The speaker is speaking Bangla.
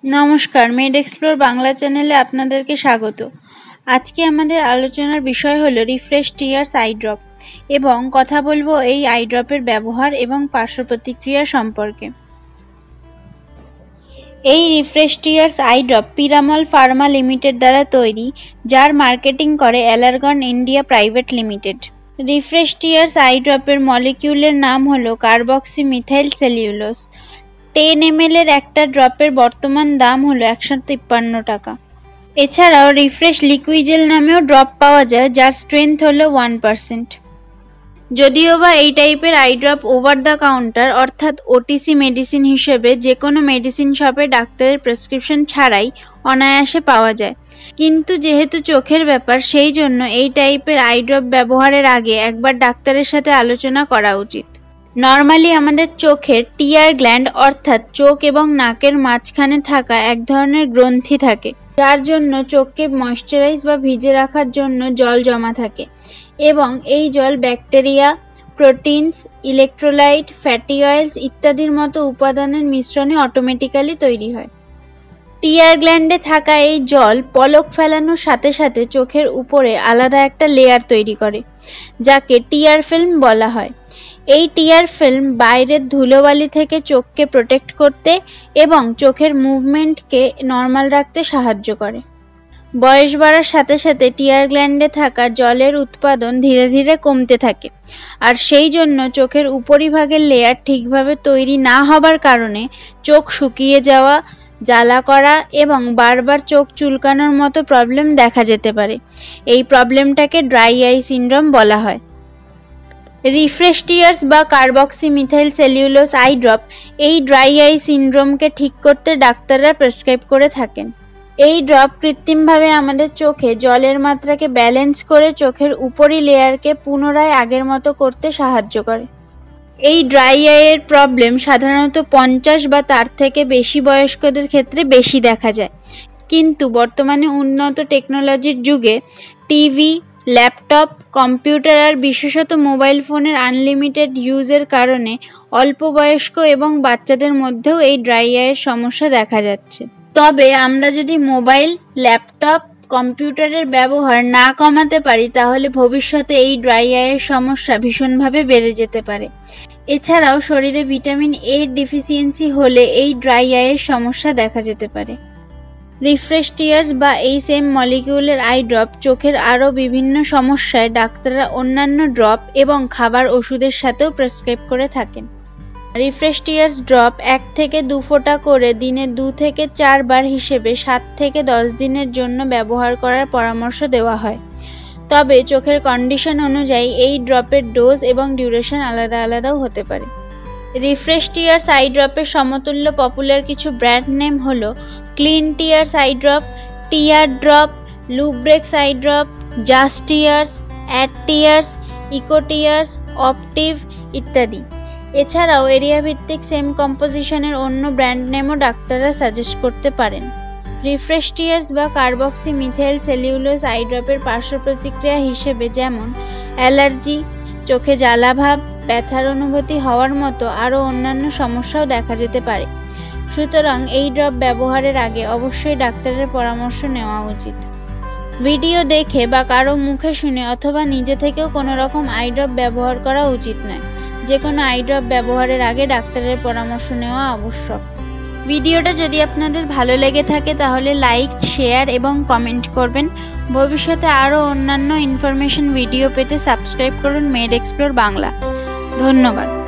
নমস্কার, মেড এক্সপ্লোর বাংলা চ্যানেলে আপনাদেরকে স্বাগত। আজকে আমাদের আলোচনার বিষয় হলো রিফ্রেশটিয়ার্স আই ড্রপ এবং কথা বলবো এই আই ড্রপের ব্যবহার এবং পার্শ্ব প্রতিক্রিয়া সম্পর্কে। এই Refresh Tears eye drop Piramal Pharma Limited দ্বারা তৈরি, যার মার্কেটিং করে Allergan India Private Limited. Refresh Tears eye ড্রপের মলিকিউলের নাম হলো carboxymethylcellulos। 10 ml এর একটা ড্রপের বর্তমান দাম হলো 153 টাকা। এছাড়াও রিফ্রেশ লিকুইজেল নামেও ড্রপ পাওয়া যায়, যার স্ট্রেংথ হলো 1%। যদিও বা এই টাইপের I drop over the counter অর্থাৎ ওটিসি মেডিসিন হিসেবে যে কোনো মেডিসিন শপে ডাক্তারের প্রেসক্রিপশন ছাড়াই অনায়াসে পাওয়া যায়, কিন্তু যেহেতু চোখের ব্যাপার সেই জন্য এই টাইপের আই ড্রপ ব্যবহারের আগে একবার ডাক্তারের সাথে আলোচনা করা উচিত। নর্মালি আমাদের চোখের টিয়ার গ্ল্যান্ড অর্থাৎ চোখ এবং নাকের মাঝখানে থাকা এক ধরনের গ্রন্থি থাকে, যার জন্য চোখকে ময়শ্চারাইজ বা ভিজে রাখার জন্য জল জমা থাকে এবং এই জল bacteria, proteins, electrolyte, fatty oils ইত্যাদির মতো উপাদানের মিশ্রণে অটোমেটিক্যালি তৈরি হয়। টিয়ার গ্ল্যান্ডে থাকা এই জল পলক ফেলানোর সাথে সাথে চোখের উপরে আলাদা একটা লেয়ার তৈরি করে, যাকে টিয়ার ফিল্ম বলা হয়। এই টিয়ার ফিল্ম বাইরের ধুলোবালি থেকে চোখকে প্রোটেক্ট করতে এবং চোখের মুভমেন্টকে নর্মাল রাখতে সাহায্য করে। বয়স বাড়ার সাথে সাথে টিয়ার গ্ল্যান্ডে থাকা জলের উৎপাদন ধীরে ধীরে কমতে থাকে, আর সেই জন্য চোখের উপরিভাগের লেয়ার ঠিকভাবে তৈরি না হবার কারণে চোখ শুকিয়ে যাওয়া, জ্বালা করা এবং বারবার চোখ চুলকানোর মতো প্রবলেম দেখা যেতে পারে। এই প্রবলেমটাকে ড্রাই আই সিনড্রোম বলা হয়। রিফ্রেশটিয়ার্স বা carboxymethylcellulos আই ড্রপ এই ড্রাই আই সিনড্রোমকে ঠিক করতে ডাক্তাররা প্রেসক্রাইব করে থাকেন। এই ড্রপ কৃত্রিমভাবে আমাদের চোখে জলের মাত্রাকে ব্যালেন্স করে চোখের উপরি লেয়ারকে পুনরায় আগের মতো করতে সাহায্য করে। এই ড্রাই আইয়ের প্রবলেম সাধারণত 50 বা তার থেকে বেশি বয়স্কদের ক্ষেত্রে বেশি দেখা যায়, কিন্তু বর্তমানে উন্নত টেকনোলজির যুগে টিভি, ল্যাপটপ, কম্পিউটার আর বিশেষত মোবাইল ফোনের আনলিমিটেড ইউজের কারণে অল্প বয়স্ক এবং বাচ্চাদের মধ্যেও এই ড্রাই আইয়ের সমস্যা দেখা যাচ্ছে। তবে আমরা যদি মোবাইল, ল্যাপটপ, কম্পিউটারের ব্যবহার না কমাতে পারি তাহলে ভবিষ্যতে এই ড্রাই আইয়ের সমস্যা ভীষণভাবে বেড়ে যেতে পারে। এছাড়াও শরীরে ভিটামিন এ ডিফিসিয়েন্সি হলে এই ড্রাই আইয়ের সমস্যা দেখা যেতে পারে। রিফ্রেশটিয়ার্স বা এই সেম মলিকিউলের আই ড্রপ চোখের আরও বিভিন্ন সমস্যায় ডাক্তাররা অন্যান্য ড্রপ এবং খাবার ওষুধের সাথেও প্রেসক্রাইব করে থাকেন। রিফ্রেশটিয়ার্স ড্রপ 1 থেকে 2 ফোঁটা করে দিনে 2 থেকে 4 বার হিসেবে 7 থেকে 10 দিনের জন্য ব্যবহার করার পরামর্শ দেওয়া হয়। তবে চোখের কন্ডিশন অনুযায়ী এই ড্রপের ডোজ এবং ডিউরেশন আলাদা আলাদাও হতে পারে। রিফ্রেশটিয়ার্স আই ড্রপের সমতুল্য পপুলার কিছু ব্র্যান্ড নেম হলো kleantears eye drop, tear drop, Lubrex eye drop, Justears, Adtears, Ecotears, Optive ইত্যাদি। এছাড়াও এরিয়া ভিত্তিক সেম কম্পোজিশনের অন্য ব্র্যান্ড নেমও ডাক্তাররা সাজেস্ট করতে পারেন। রিফ্রেশটিয়ার্স বা carboxymethylcellulos আই ড্রপের পার্শ্ব প্রতিক্রিয়া হিসেবে যেমন অ্যালার্জি, চোখে জ্বালাভাব, ব্যথার অনুভূতি হওয়ার মতো আরও অন্যান্য সমস্যাও দেখা যেতে পারে। সুতরাং এই ড্রপ ব্যবহারের আগে অবশ্যই ডাক্তারের পরামর্শ নেওয়া উচিত। ভিডিও দেখে বা কারো মুখে শুনে অথবা নিজে থেকেও কোনো রকম আই ড্রপ ব্যবহার করা উচিত নয়। যে কোনো আই ড্রপ ব্যবহারের আগে ডাক্তারের পরামর্শ নেওয়া আবশ্যক। ভিডিওটা যদি আপনাদের ভালো লেগে থাকে তাহলে লাইক, শেয়ার এবং কমেন্ট করবেন। ভবিষ্যতে আরও অন্যান্য ইনফরমেশন ভিডিও পেতে সাবস্ক্রাইব করুন মেড এক্সপ্লোর বাংলা। ধন্যবাদ।